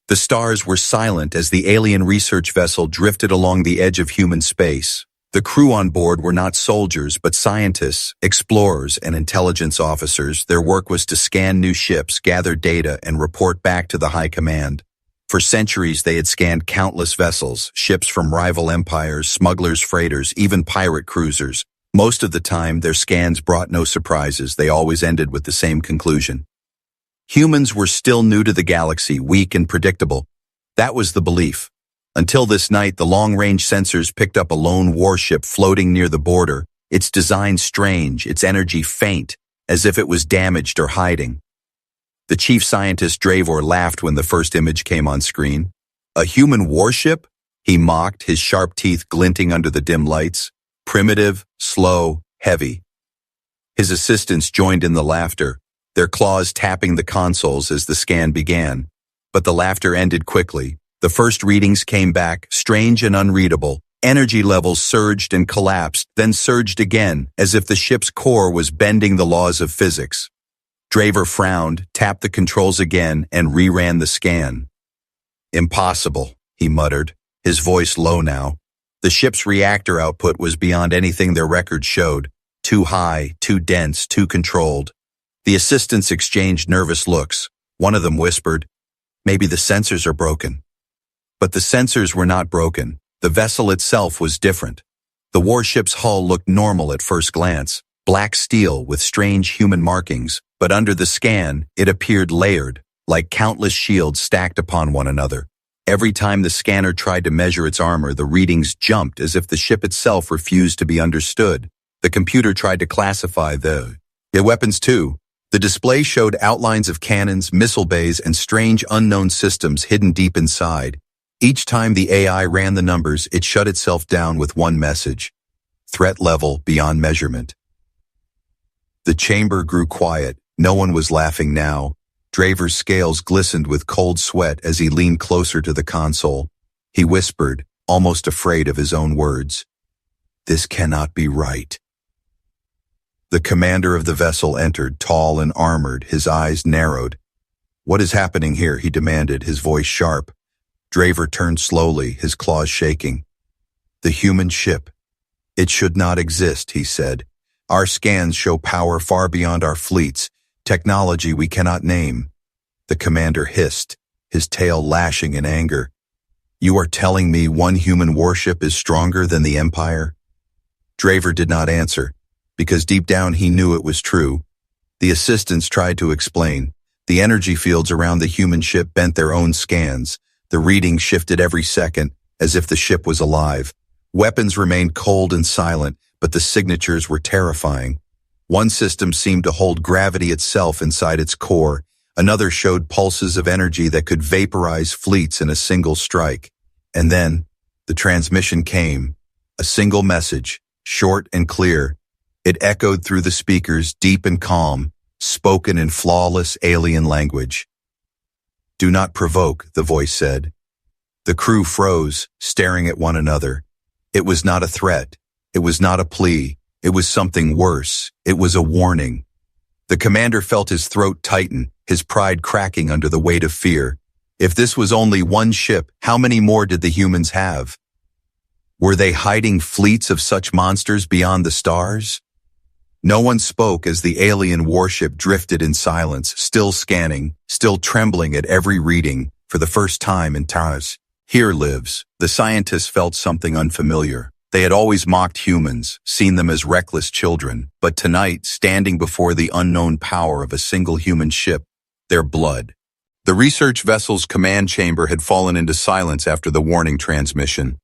The stars were silent as the alien research vessel drifted along the edge of human space. The crew on board were not soldiers, but scientists, explorers, and intelligence officers. Their work was to scan new ships, gather data, and report back to the High Command. For centuries, they had scanned countless vessels, ships from rival empires, smugglers, freighters, even pirate cruisers. Most of the time, their scans brought no surprises. They always ended with the same conclusion. Humans were still new to the galaxy, weak and predictable. That was the belief. Until this night, the long-range sensors picked up a lone warship floating near the border, its design strange, its energy faint, as if it was damaged or hiding. The chief scientist Dravor laughed when the first image came on screen. A human warship? He mocked, his sharp teeth glinting under the dim lights. Primitive, slow, heavy. His assistants joined in the laughter, their claws tapping the consoles as the scan began. But the laughter ended quickly. The first readings came back, strange and unreadable. Energy levels surged and collapsed, then surged again, as if the ship's core was bending the laws of physics. Dravor frowned, tapped the controls again, and reran the scan. Impossible, he muttered, his voice low now. The ship's reactor output was beyond anything their records showed. Too high, too dense, too controlled. The assistants exchanged nervous looks. One of them whispered, "Maybe the sensors are broken." But the sensors were not broken. The vessel itself was different. The warship's hull looked normal at first glance, black steel with strange human markings, but under the scan, it appeared layered, like countless shields stacked upon one another. Every time the scanner tried to measure its armor, the readings jumped as if the ship itself refused to be understood. The computer tried to classify the weapons too. The display showed outlines of cannons, missile bays, and strange unknown systems hidden deep inside. Each time the AI ran the numbers, it shut itself down with one message: threat level beyond measurement. The chamber grew quiet. No one was laughing now. Dravor's scales glistened with cold sweat as he leaned closer to the console. He whispered, almost afraid of his own words, "This cannot be right." The commander of the vessel entered, tall and armored, his eyes narrowed. "What is happening here?" he demanded, his voice sharp. Dravor turned slowly, his claws shaking. "The human ship. It should not exist," he said. "Our scans show power far beyond our fleets, technology we cannot name." The commander hissed, his tail lashing in anger. "You are telling me one human warship is stronger than the Empire?" Dravor did not answer, because deep down he knew it was true. The assistants tried to explain. The energy fields around the human ship bent their own scans. The reading shifted every second, as if the ship was alive. Weapons remained cold and silent, but the signatures were terrifying. One system seemed to hold gravity itself inside its core. Another showed pulses of energy that could vaporize fleets in a single strike. And then, the transmission came. A single message, short and clear. It echoed through the speakers, deep and calm, spoken in flawless alien language. "Do not provoke," the voice said. The crew froze, staring at one another. It was not a threat. It was not a plea. It was something worse. It was a warning. The commander felt his throat tighten, his pride cracking under the weight of fear. If this was only one ship, how many more did the humans have? Were they hiding fleets of such monsters beyond the stars? No one spoke as the alien warship drifted in silence, still scanning, still trembling at every reading, for the first time in Taz. Here lives. The scientists felt something unfamiliar. They had always mocked humans, seen them as reckless children, but tonight, standing before the unknown power of a single human ship, their blood. The research vessel's command chamber had fallen into silence after the warning transmission.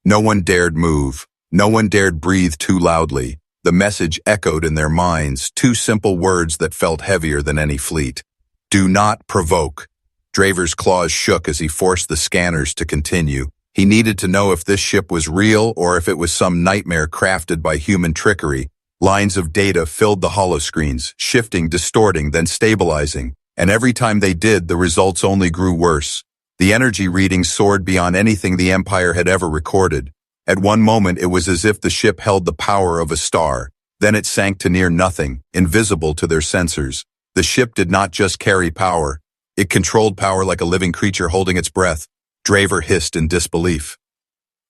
No one dared move. No one dared breathe too loudly. The message echoed in their minds, two simple words that felt heavier than any fleet. "Do not provoke." Dravor's claws shook as he forced the scanners to continue. He needed to know if this ship was real or if it was some nightmare crafted by human trickery. Lines of data filled the holoscreens, shifting, distorting, then stabilizing. And every time they did, the results only grew worse. The energy readings soared beyond anything the Empire had ever recorded. At one moment, it was as if the ship held the power of a star. Then it sank to near nothing, invisible to their sensors. The ship did not just carry power. It controlled power like a living creature holding its breath. Draver hissed in disbelief.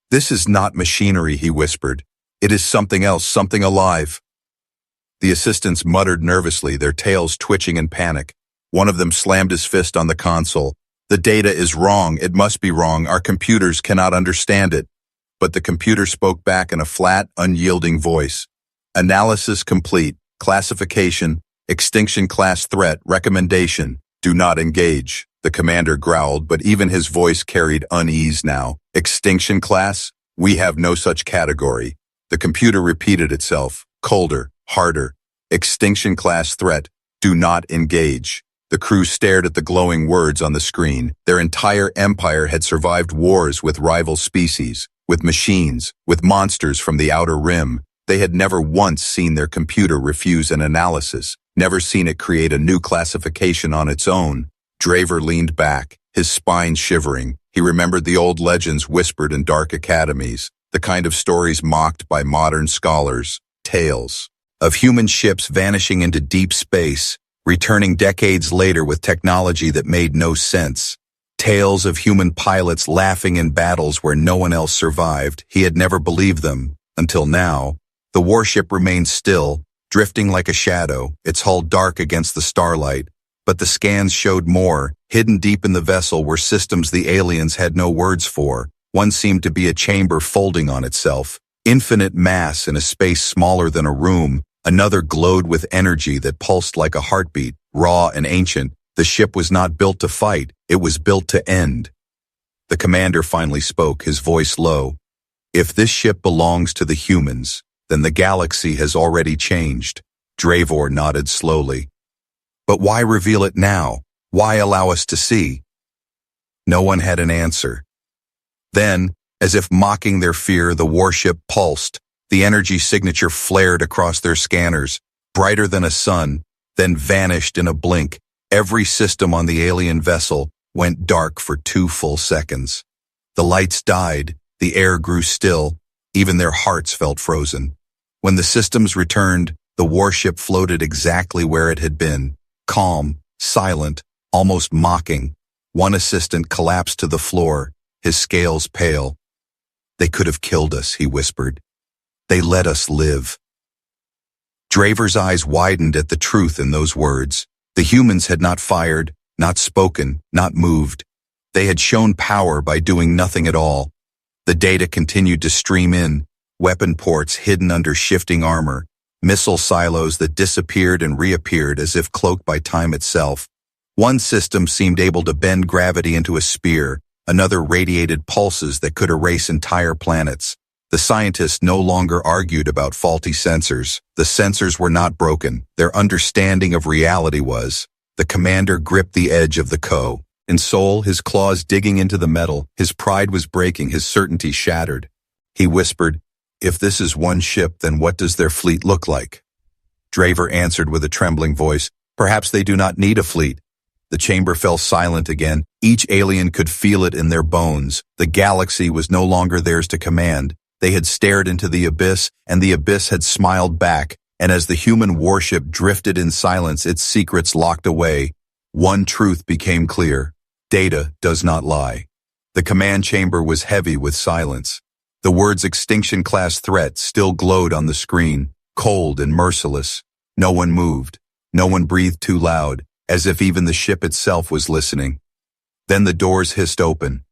This is not machinery, he whispered. It is something else, something alive. The assistants muttered nervously, their tails twitching in panic. One of them slammed his fist on the console. The data is wrong. It must be wrong. Our computers cannot understand it. But the computer spoke back in a flat, unyielding voice. Analysis complete. Classification. Extinction class threat. Recommendation. Do not engage. The commander growled, but even his voice carried unease now. Extinction class? We have no such category. The computer repeated itself, colder, harder. Extinction class threat. Do not engage. The crew stared at the glowing words on the screen. Their entire empire had survived wars with rival species, with machines, with monsters from the outer rim. They had never once seen their computer refuse an analysis, never seen it create a new classification on its own. Draver leaned back, his spine shivering. He remembered the old legends whispered in dark academies, the kind of stories mocked by modern scholars, tales of human ships vanishing into deep space, returning decades later with technology that made no sense. Tales of human pilots laughing in battles where no one else survived. He had never believed them, until now. The warship remained still, drifting like a shadow, its hull dark against the starlight. But the scans showed more. Hidden deep in the vessel were systems the aliens had no words for. One seemed to be a chamber folding on itself, infinite mass in a space smaller than a room. Another glowed with energy that pulsed like a heartbeat, raw and ancient. The ship was not built to fight, it was built to end. The commander finally spoke, his voice low. If this ship belongs to the humans, then the galaxy has already changed. Draver nodded slowly. But why reveal it now? Why allow us to see? No one had an answer. Then, as if mocking their fear, the warship pulsed. The energy signature flared across their scanners, brighter than a sun, then vanished in a blink. Every system on the alien vessel went dark for 2 full seconds. The lights died, the air grew still, even their hearts felt frozen. When the systems returned, the warship floated exactly where it had been, calm, silent, almost mocking. One assistant collapsed to the floor, his scales pale. They could have killed us, he whispered. They let us live. Draver's eyes widened at the truth in those words. The humans had not fired, not spoken, not moved. They had shown power by doing nothing at all. The data continued to stream in, weapon ports hidden under shifting armor, missile silos that disappeared and reappeared as if cloaked by time itself. One system seemed able to bend gravity into a spear, another radiated pulses that could erase entire planets. The scientists no longer argued about faulty sensors. The sensors were not broken. Their understanding of reality was. The commander gripped the edge of the co. In soul, his claws digging into the metal, his pride was breaking, his certainty shattered. He whispered, "If this is one ship, then what does their fleet look like?" Draver answered with a trembling voice, "Perhaps they do not need a fleet." The chamber fell silent again. Each alien could feel it in their bones. The galaxy was no longer theirs to command. They had stared into the abyss, and the abyss had smiled back, and as the human warship drifted in silence, its secrets locked away, one truth became clear. Data does not lie. The command chamber was heavy with silence. The words extinction class threat still glowed on the screen, cold and merciless. No one moved. No one breathed too loud, as if even the ship itself was listening. Then the doors hissed open.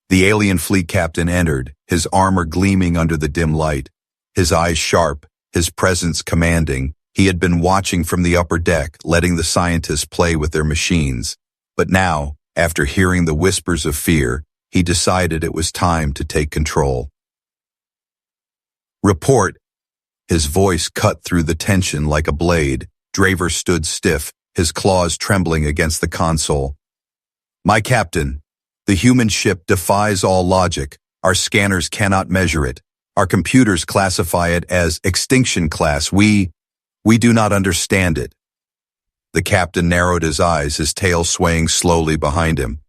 The alien fleet captain entered, his armor gleaming under the dim light, his eyes sharp, his presence commanding. He had been watching from the upper deck, letting the scientists play with their machines. But now, after hearing the whispers of fear, he decided it was time to take control. "Report." His voice cut through the tension like a blade. Draver stood stiff, his claws trembling against the console. "My captain, the human ship defies all logic. Our scanners cannot measure it. Our computers classify it as extinction class. We do not understand it." The captain narrowed his eyes, his tail swaying slowly behind him.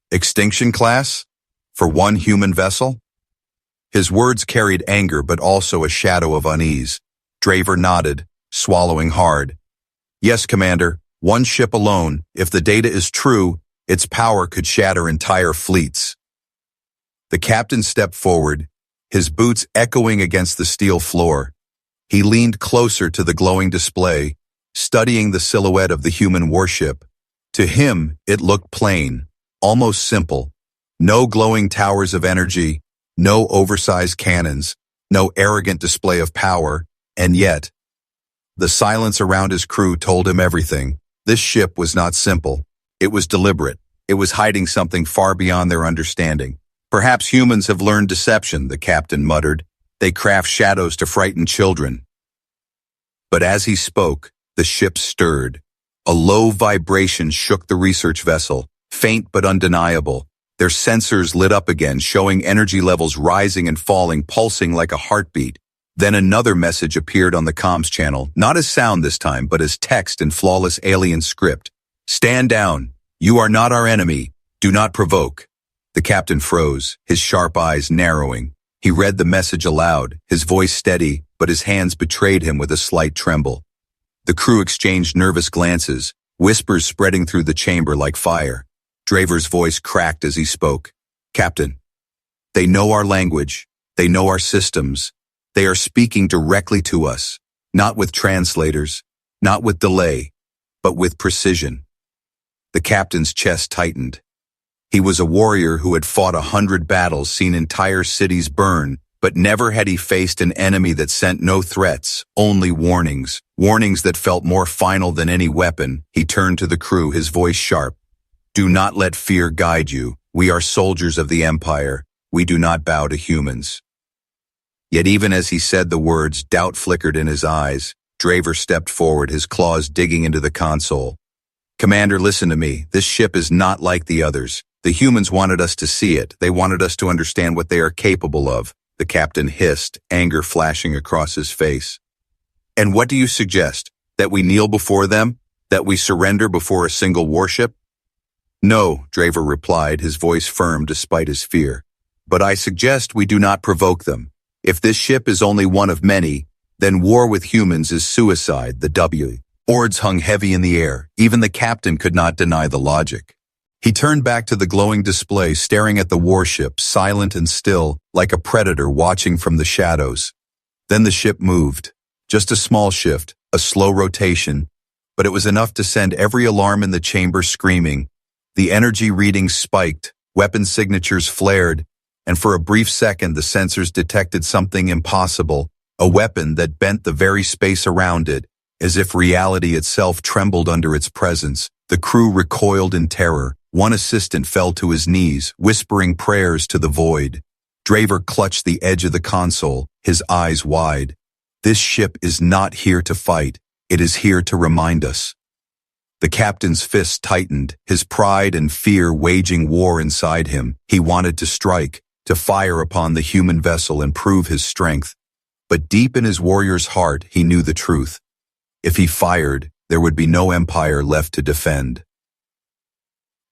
"Extinction class? For one human vessel?" His words carried anger but also a shadow of unease. Draver nodded, swallowing hard. "Yes, Commander, One ship alone, if the data is true, its power could shatter entire fleets. The captain stepped forward, his boots echoing against the steel floor. He leaned closer to the glowing display, studying the silhouette of the human warship. To him, it looked plain, almost simple. No glowing towers of energy, no oversized cannons, no arrogant display of power, and yet, the silence around his crew told him everything. This ship was not simple. It was deliberate. It was hiding something far beyond their understanding. Perhaps humans have learned deception, the captain muttered. They craft shadows to frighten children. But as he spoke, the ship stirred. A low vibration shook the research vessel, faint but undeniable. Their sensors lit up again, showing energy levels rising and falling, pulsing like a heartbeat. Then another message appeared on the comms channel, not as sound this time, but as text in flawless alien script. "Stand down. You are not our enemy. Do not provoke." The captain froze, his sharp eyes narrowing. He read the message aloud, his voice steady, but his hands betrayed him with a slight tremble. The crew exchanged nervous glances, whispers spreading through the chamber like fire. Draver's voice cracked as he spoke. "Captain, they know our language. They know our systems. They are speaking directly to us, not with translators, not with delay, but with precision." The captain's chest tightened. He was a warrior who had fought 100 battles, seen entire cities burn, but never had he faced an enemy that sent no threats, only warnings. Warnings that felt more final than any weapon. He turned to the crew, his voice sharp. "Do not let fear guide you. We are soldiers of the Empire. We do not bow to humans." Yet even as he said the words, doubt flickered in his eyes. Draver stepped forward, his claws digging into the console. "Commander, listen to me. This ship is not like the others. The humans wanted us to see it. They wanted us to understand what they are capable of." The captain hissed, anger flashing across his face. "And what do you suggest? That we kneel before them? That we surrender before a single warship?" "No," Draver replied, his voice firm despite his fear. "But I suggest we do not provoke them. If this ship is only one of many, then war with humans is suicide." The Orcs hung heavy in the air. Even the captain could not deny the logic. He turned back to the glowing display, staring at the warship, silent and still, like a predator watching from the shadows. Then the ship moved. Just a small shift, a slow rotation, but it was enough to send every alarm in the chamber screaming. The energy readings spiked, weapon signatures flared, and for a brief second the sensors detected something impossible, a weapon that bent the very space around it, as if reality itself trembled under its presence. The crew recoiled in terror. One assistant fell to his knees, whispering prayers to the void. Draver clutched the edge of the console, his eyes wide. This ship is not here to fight. It is here to remind us. The captain's fist tightened, his pride and fear waging war inside him. He wanted to strike, to fire upon the human vessel and prove his strength. But deep in his warrior's heart, he knew the truth. If he fired, there would be no empire left to defend.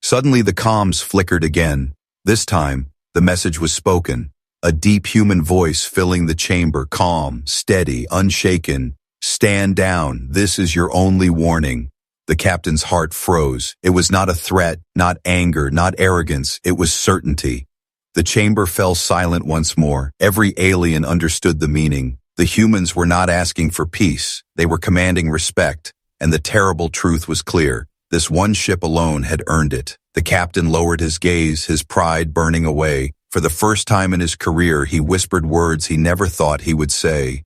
Suddenly the comms flickered again. This time, the message was spoken, a deep human voice filling the chamber, calm, steady, unshaken. "Stand down. This is your only warning." The captain's heart froze. It was not a threat, not anger, not arrogance. It was certainty. The chamber fell silent once more. Every alien understood the meaning. The humans were not asking for peace. They were commanding respect. And the terrible truth was clear. This one ship alone had earned it. The captain lowered his gaze, his pride burning away. For the first time in his career, he whispered words he never thought he would say.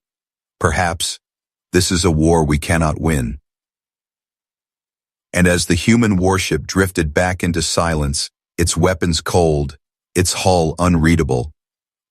"Perhaps this is a war we cannot win." And as the human warship drifted back into silence, its weapons cold, its hull unreadable,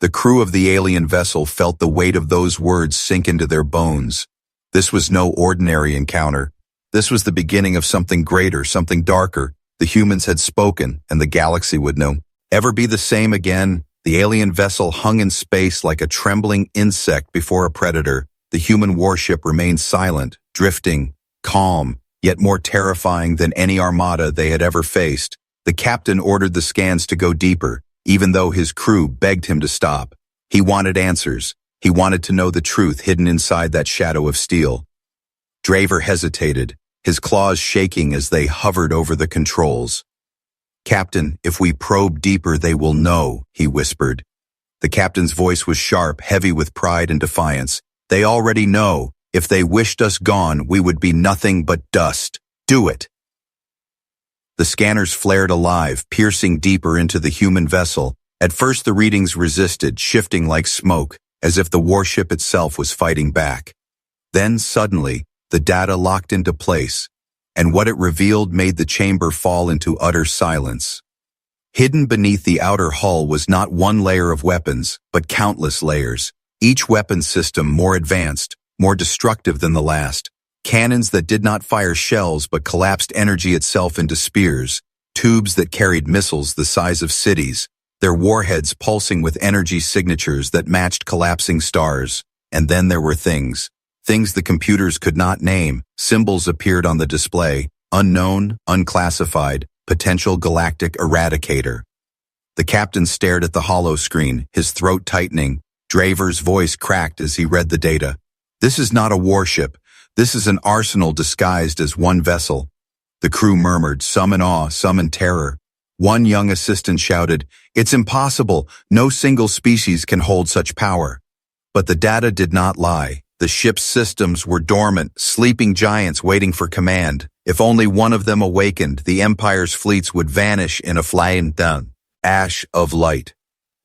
the crew of the alien vessel felt the weight of those words sink into their bones. This was no ordinary encounter. This was the beginning of something greater, something darker. The humans had spoken, and the galaxy would never be the same again. The alien vessel hung in space like a trembling insect before a predator. The human warship remained silent, drifting, calm, yet more terrifying than any armada they had ever faced. The captain ordered the scans to go deeper, even though his crew begged him to stop. He wanted answers. He wanted to know the truth hidden inside that shadow of steel. Draver hesitated, his claws shaking as they hovered over the controls. "Captain, if we probe deeper, they will know," he whispered. The captain's voice was sharp, heavy with pride and defiance. "They already know. If they wished us gone, we would be nothing but dust. Do it." The scanners flared alive, piercing deeper into the human vessel. At first the readings resisted, shifting like smoke, as if the warship itself was fighting back. Then, suddenly, the data locked into place, and what it revealed made the chamber fall into utter silence. Hidden beneath the outer hull was not one layer of weapons, but countless layers, each weapon system more advanced, more destructive than the last. Cannons that did not fire shells but collapsed energy itself into spears, tubes that carried missiles the size of cities, their warheads pulsing with energy signatures that matched collapsing stars. And then there were things the computers could not name. Symbols appeared on the display: unknown, unclassified, potential galactic eradicator. The captain stared at the hollow screen, his throat tightening. Draver's voice cracked as he read the data. "This is not a warship. This is an arsenal disguised as one vessel." The crew murmured, some in awe, some in terror. One young assistant shouted, "It's impossible. No single species can hold such power." But the data did not lie. The ship's systems were dormant, sleeping giants waiting for command. If only one of them awakened, the Empire's fleets would vanish in a flying ash of light.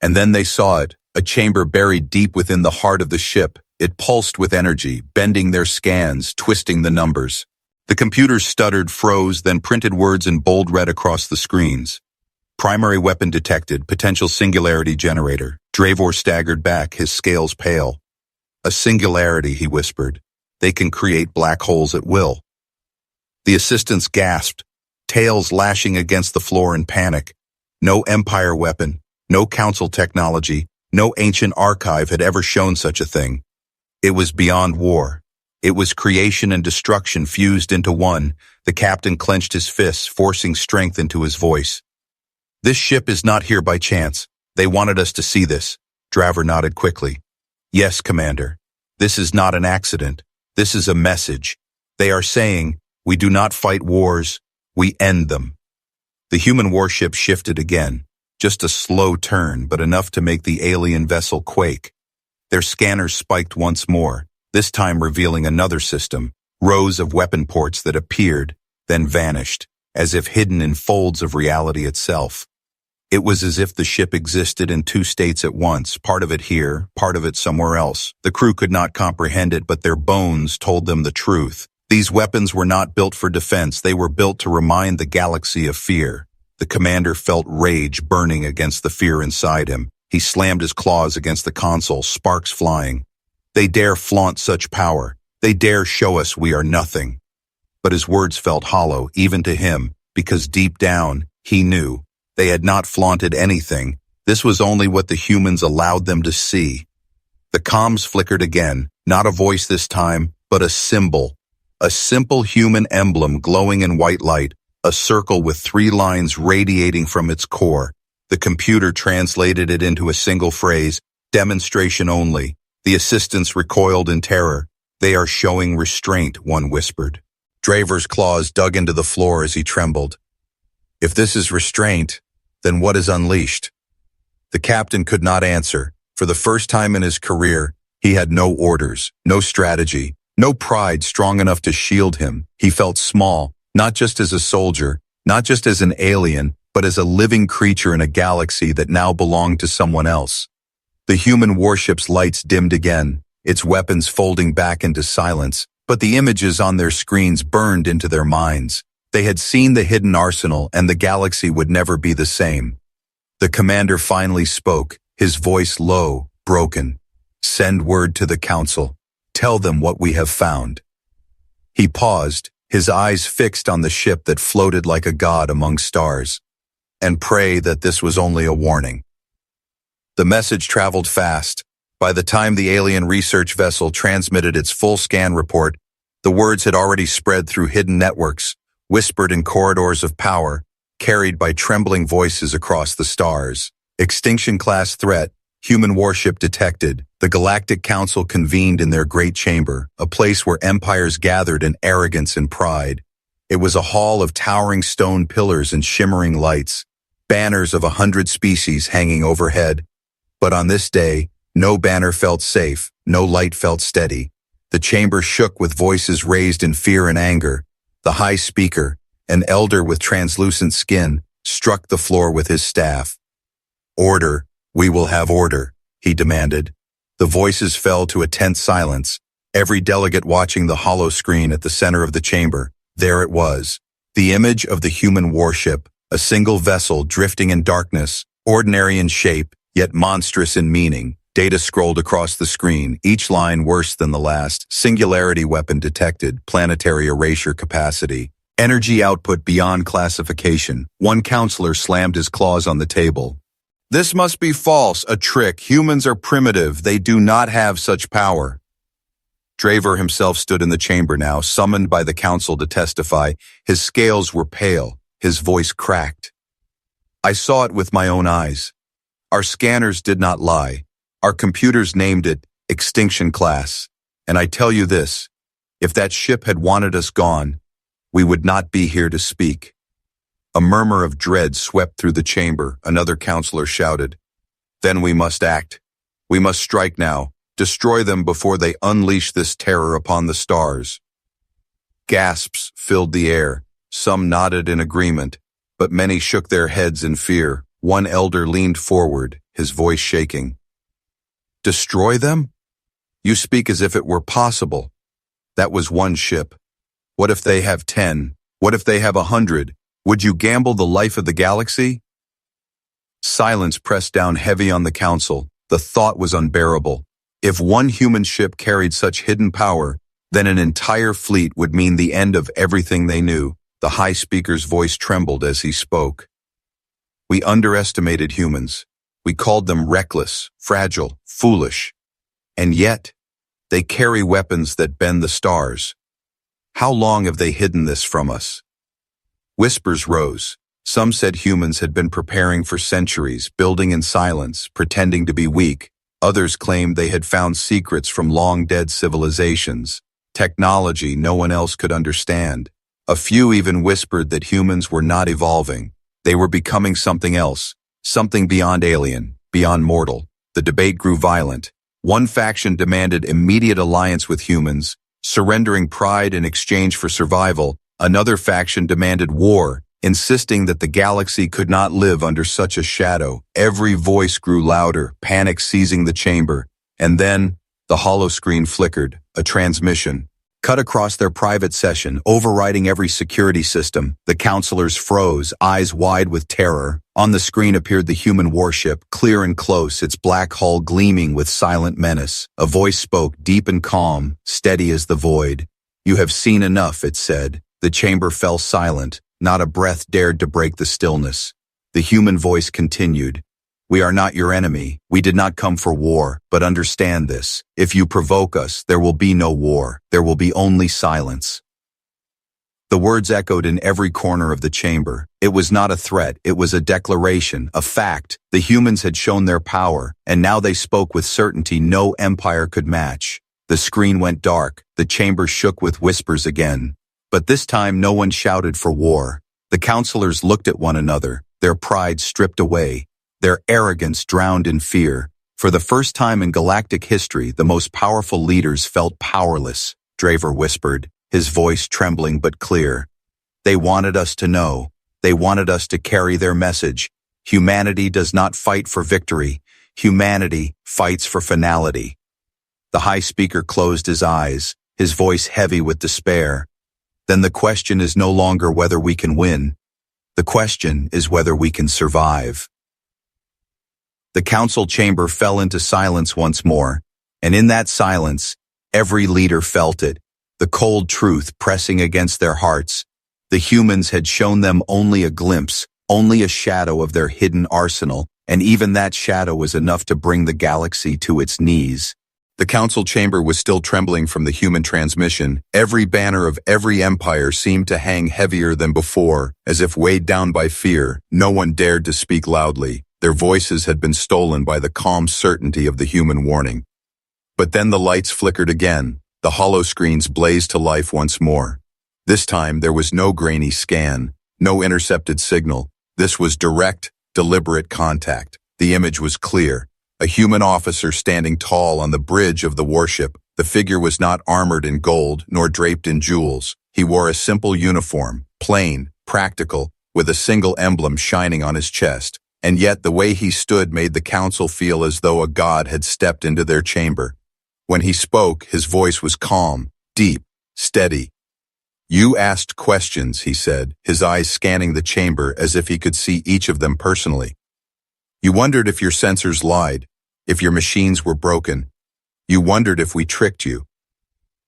And then they saw it, a chamber buried deep within the heart of the ship. It pulsed with energy, bending their scans, twisting the numbers. The computers stuttered, froze, then printed words in bold red across the screens. "Primary weapon detected, potential singularity generator." Dravor staggered back, his scales pale. "A singularity," he whispered. "They can create black holes at will." The assistants gasped, tails lashing against the floor in panic. No Empire weapon, no Council technology, no ancient archive had ever shown such a thing. It was beyond war. It was creation and destruction fused into one. The captain clenched his fists, forcing strength into his voice. "This ship is not here by chance. They wanted us to see this." Draver nodded quickly. "Yes, Commander. This is not an accident. This is a message. They are saying, we do not fight wars, we end them." The human warship shifted again. Just a slow turn, but enough to make the alien vessel quake. Their scanners spiked once more, this time revealing another system, rows of weapon ports that appeared, then vanished, as if hidden in folds of reality itself. It was as if the ship existed in two states at once, part of it here, part of it somewhere else. The crew could not comprehend it, but their bones told them the truth. These weapons were not built for defense, they were built to remind the galaxy of fear. The commander felt rage burning against the fear inside him. He slammed his claws against the console, sparks flying. They dare flaunt such power. They dare show us we are nothing. But his words felt hollow, even to him, because deep down, he knew. They had not flaunted anything. This was only what the humans allowed them to see. The comms flickered again, not a voice this time, but a symbol. A simple human emblem glowing in white light, a circle with 3 lines radiating from its core. The computer translated it into a single phrase, demonstration only. The assistants recoiled in terror. "They are showing restraint," one whispered. Draver's claws dug into the floor as he trembled. If this is restraint, then what is unleashed? The captain could not answer. For the first time in his career, he had no orders, no strategy, no pride strong enough to shield him. He felt small, not just as a soldier, not just as an alien, but as a living creature in a galaxy that now belonged to someone else. The human warship's lights dimmed again, its weapons folding back into silence, but the images on their screens burned into their minds. They had seen the hidden arsenal, and the galaxy would never be the same. The commander finally spoke, his voice low, broken. "Send word to the council. Tell them what we have found." He paused, his eyes fixed on the ship that floated like a god among stars. "And pray that this was only a warning." The message traveled fast. By the time the alien research vessel transmitted its full scan report, the words had already spread through hidden networks, whispered in corridors of power, carried by trembling voices across the stars. Extinction-class threat, human warship detected. The Galactic Council convened in their great chamber, a place where empires gathered in arrogance and pride. It was a hall of towering stone pillars and shimmering lights, banners of 100 species hanging overhead. But on this day, no banner felt safe, no light felt steady. The chamber shook with voices raised in fear and anger. The high speaker, an elder with translucent skin, struck the floor with his staff. "Order, we will have order," he demanded. The voices fell to a tense silence, every delegate watching the hollow screen at the center of the chamber. There it was, the image of the human warship, a single vessel drifting in darkness, ordinary in shape, yet monstrous in meaning. Data scrolled across the screen, each line worse than the last. Singularity weapon detected, planetary erasure capacity. Energy output beyond classification. One counselor slammed his claws on the table. "This must be false, a trick. Humans are primitive. They do not have such power." Draver himself stood in the chamber now, summoned by the council to testify. His scales were pale, his voice cracked. "I saw it with my own eyes. Our scanners did not lie. Our computers named it Extinction Class. And I tell you this, if that ship had wanted us gone, we would not be here to speak." A murmur of dread swept through the chamber. Another counselor shouted, "Then we must act. We must strike now. Destroy them before they unleash this terror upon the stars." Gasps filled the air. Some nodded in agreement, but many shook their heads in fear. One elder leaned forward, his voice shaking. "Destroy them? You speak as if it were possible. That was one ship. What if they have 10? What if they have 100? Would you gamble the life of the galaxy?" Silence pressed down heavy on the council. The thought was unbearable. If one human ship carried such hidden power, then an entire fleet would mean the end of everything they knew. The high speaker's voice trembled as he spoke. "We underestimated humans. We called them reckless, fragile, foolish. And yet, they carry weapons that bend the stars. How long have they hidden this from us?" Whispers rose. Some said humans had been preparing for centuries, building in silence, pretending to be weak. Others claimed they had found secrets from long-dead civilizations, technology no one else could understand. A few even whispered that humans were not evolving. They were becoming something else, something beyond alien, beyond mortal. The debate grew violent. One faction demanded immediate alliance with humans, surrendering pride in exchange for survival. Another faction demanded war, insisting that the galaxy could not live under such a shadow. Every voice grew louder, panic seizing the chamber. And then, the hollow screen flickered, a transmission. Cut across their private session, overriding every security system. The counselors froze, eyes wide with terror. On the screen appeared the human warship, clear and close, its black hull gleaming with silent menace. A voice spoke, deep and calm, steady as the void. "You have seen enough," it said. The chamber fell silent. Not a breath dared to break the stillness. The human voice continued, "We are not your enemy. We did not come for war, but understand this. If you provoke us, there will be no war. There will be only silence." The words echoed in every corner of the chamber. It was not a threat, it was a declaration, a fact. The humans had shown their power, and now they spoke with certainty no empire could match. The screen went dark, the chamber shook with whispers again. But this time no one shouted for war. The counselors looked at one another, their pride stripped away, their arrogance drowned in fear. For the first time in galactic history, the most powerful leaders felt powerless, Draver whispered, his voice trembling but clear. "They wanted us to know. They wanted us to carry their message. Humanity does not fight for victory. Humanity fights for finality." The high speaker closed his eyes, his voice heavy with despair. "Then the question is no longer whether we can win. The question is whether we can survive." The council chamber fell into silence once more, and in that silence, every leader felt it, the cold truth pressing against their hearts. The humans had shown them only a glimpse, only a shadow of their hidden arsenal, and even that shadow was enough to bring the galaxy to its knees. The council chamber was still trembling from the human transmission. Every banner of every empire seemed to hang heavier than before, as if weighed down by fear. No one dared to speak loudly. Their voices had been stolen by the calm certainty of the human warning. But then the lights flickered again. The hollow screens blazed to life once more. This time there was no grainy scan, no intercepted signal. This was direct, deliberate contact. The image was clear. A human officer standing tall on the bridge of the warship. The figure was not armored in gold nor draped in jewels. He wore a simple uniform, plain, practical, with a single emblem shining on his chest. And yet the way he stood made the council feel as though a god had stepped into their chamber. When he spoke, his voice was calm, deep, steady. "You asked questions," he said, his eyes scanning the chamber as if he could see each of them personally. "You wondered if your sensors lied, if your machines were broken. You wondered if we tricked you."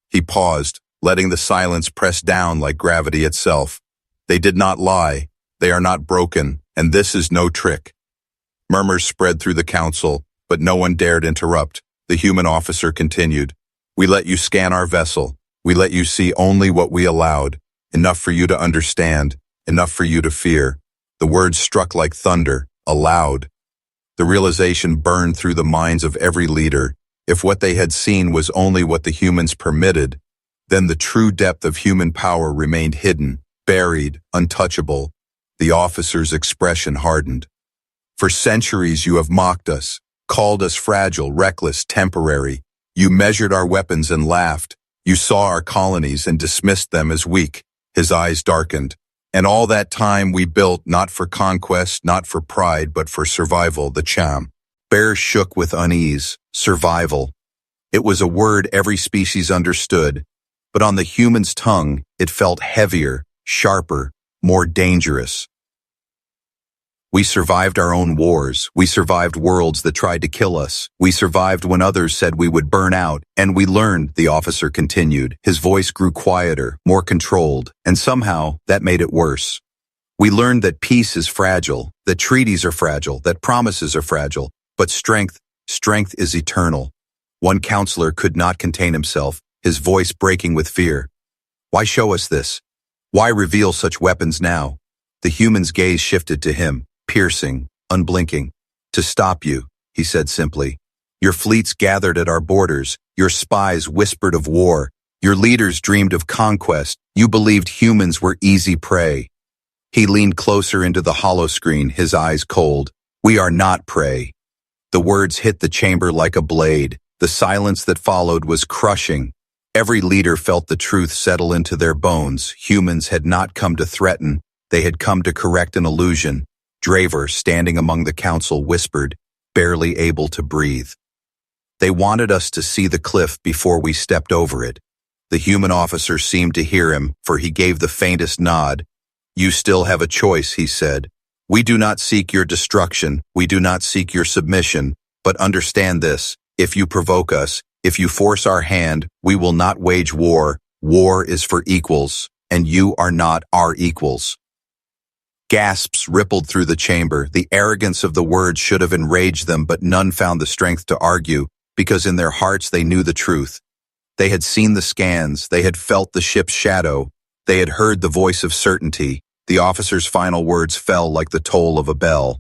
He paused, letting the silence press down like gravity itself. "They did not lie. They are not broken, and this is no trick." Murmurs spread through the council, but no one dared interrupt. The human officer continued, "We let you scan our vessel. We let you see only what we allowed, enough for you to understand, enough for you to fear." The words struck like thunder, allowed. The realization burned through the minds of every leader. If what they had seen was only what the humans permitted, then the true depth of human power remained hidden, buried, untouchable. The officer's expression hardened. "For centuries you have mocked us, called us fragile, reckless, temporary. You measured our weapons and laughed. You saw our colonies and dismissed them as weak." His eyes darkened. "And all that time we built not for conquest, not for pride, but for survival, the cham." Bears shook with unease. Survival. It was a word every species understood, but on the human's tongue, it felt heavier, sharper, more dangerous. "We survived our own wars. We survived worlds that tried to kill us. We survived when others said we would burn out. And we learned," the officer continued. His voice grew quieter, more controlled, and somehow that made it worse. "We learned that peace is fragile, that treaties are fragile, that promises are fragile, but strength is eternal." One counselor could not contain himself, his voice breaking with fear. "Why show us this? Why reveal such weapons now?" The human's gaze shifted to him, piercing, unblinking. "To stop you," he said simply. "Your fleets gathered at our borders. Your spies whispered of war. Your leaders dreamed of conquest. You believed humans were easy prey." He leaned closer into the holoscreen, his eyes cold. "We are not prey." The words hit the chamber like a blade. The silence that followed was crushing. Every leader felt the truth settle into their bones. Humans had not come to threaten. They had come to correct an illusion. Draver, standing among the council, whispered, barely able to breathe. "They wanted us to see the cliff before we stepped over it." The human officer seemed to hear him, for he gave the faintest nod. "You still have a choice," he said. "We do not seek your destruction. We do not seek your submission. But understand this. If you provoke us, if you force our hand, we will not wage war. War is for equals, and you are not our equals." Gasps rippled through the chamber. The arrogance of the words should have enraged them, but none found the strength to argue, because in their hearts they knew the truth. They had seen the scans. They had felt the ship's shadow. They had heard the voice of certainty. The officer's final words fell like the toll of a bell.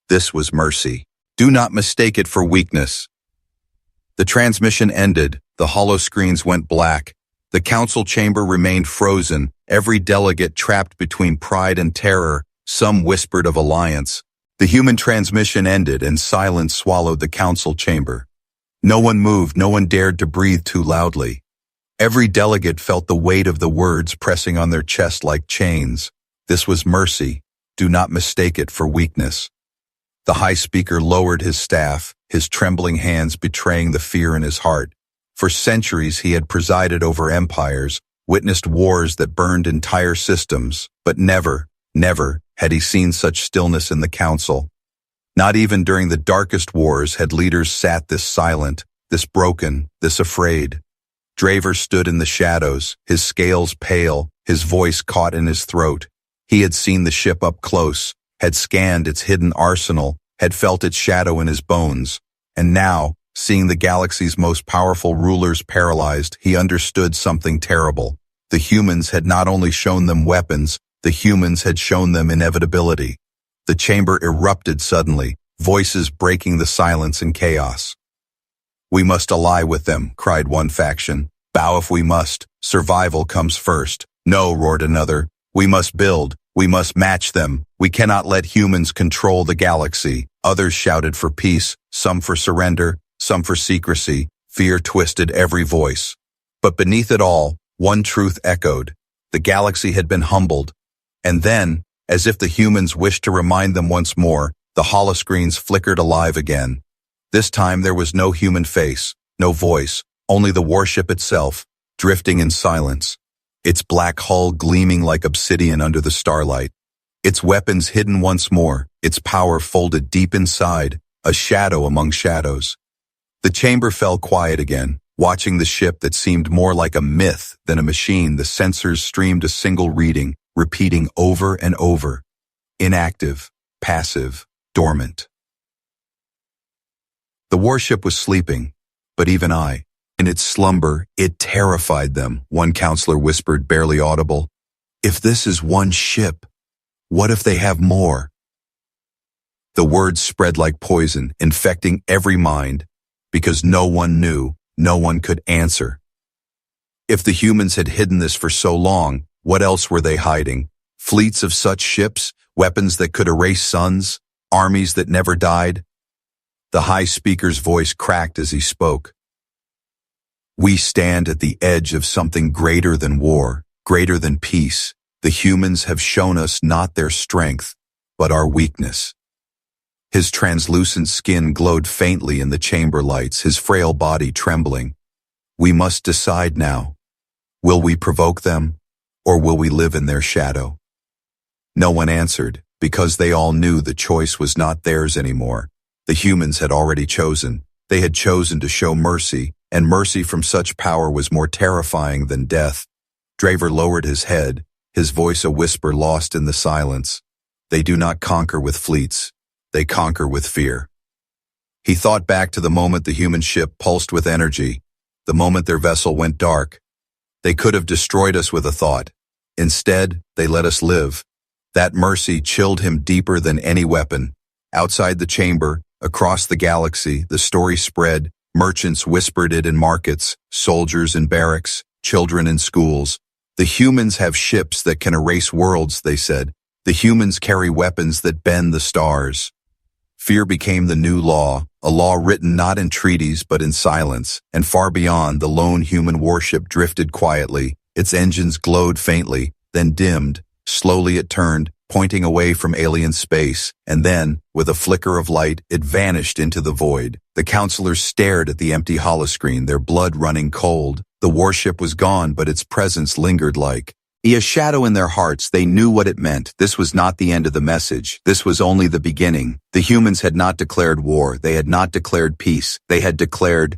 This was mercy. Do not mistake it for weakness. The transmission ended. The holoscreens went black. The council chamber remained frozen, every delegate trapped between pride and terror. Some whispered of alliance. The human transmission ended and silence swallowed the council chamber. No one moved, no one dared to breathe too loudly. Every delegate felt the weight of the words pressing on their chest like chains. This was mercy. Do not mistake it for weakness. The high speaker lowered his staff, his trembling hands betraying the fear in his heart. For centuries he had presided over empires, witnessed wars that burned entire systems, but never had he seen such stillness in the council. Not even during the darkest wars had leaders sat this silent, this broken, this afraid. Draver stood in the shadows, his scales pale, his voice caught in his throat. He had seen the ship up close, had scanned its hidden arsenal, had felt its shadow in his bones. And now, seeing the galaxy's most powerful rulers paralyzed, he understood something terrible. The humans had not only shown them weapons, the humans had shown them inevitability. The chamber erupted suddenly, voices breaking the silence and chaos. "We must ally with them," cried one faction. "Bow if we must. Survival comes first. No, roared another. We must build. We must match them. We cannot let humans control the galaxy. Others shouted for peace, some for surrender, some for secrecy. Fear twisted every voice. But beneath it all, one truth echoed. The galaxy had been humbled. And then, as if the humans wished to remind them once more, the holoscreens flickered alive again. This time there was no human face, no voice, only the warship itself, drifting in silence. Its black hull gleaming like obsidian under the starlight. Its weapons hidden once more, its power folded deep inside, a shadow among shadows. The chamber fell quiet again, watching the ship that seemed more like a myth than a machine. The sensors streamed a single reading, repeating over and over. Inactive, passive, dormant. The warship was sleeping, but even in its slumber, it terrified them, one counselor whispered, barely audible. If this is one ship, what if they have more? The words spread like poison, infecting every mind, because no one knew, no one could answer. If the humans had hidden this for so long, what else were they hiding? Fleets of such ships, weapons that could erase suns, armies that never died? The high speaker's voice cracked as he spoke. We stand at the edge of something greater than war, greater than peace. The humans have shown us not their strength, but our weakness. His translucent skin glowed faintly in the chamber lights, his frail body trembling. We must decide now. Will we provoke them, or will we live in their shadow? No one answered, because they all knew the choice was not theirs anymore. The humans had already chosen. They had chosen to show mercy, and mercy from such power was more terrifying than death. Draver lowered his head, his voice a whisper lost in the silence. They do not conquer with fleets. They conquer with fear. He thought back to the moment the human ship pulsed with energy, the moment their vessel went dark. They could have destroyed us with a thought. Instead, they let us live. That mercy chilled him deeper than any weapon. Outside the chamber, across the galaxy, the story spread. Merchants whispered it in markets, soldiers in barracks, children in schools. The humans have ships that can erase worlds, they said. The humans carry weapons that bend the stars. Fear became the new law, a law written not in treaties but in silence, and far beyond, the lone human warship drifted quietly. Its engines glowed faintly, then dimmed. Slowly it turned, pointing away from alien space, and then, with a flicker of light, it vanished into the void. The counselors stared at the empty holoscreen, their blood running cold. The warship was gone, but its presence lingered like a shadow in their hearts. They knew what it meant. This was not the end of the message. This was only the beginning. The humans had not declared war. They had not declared peace. They had declared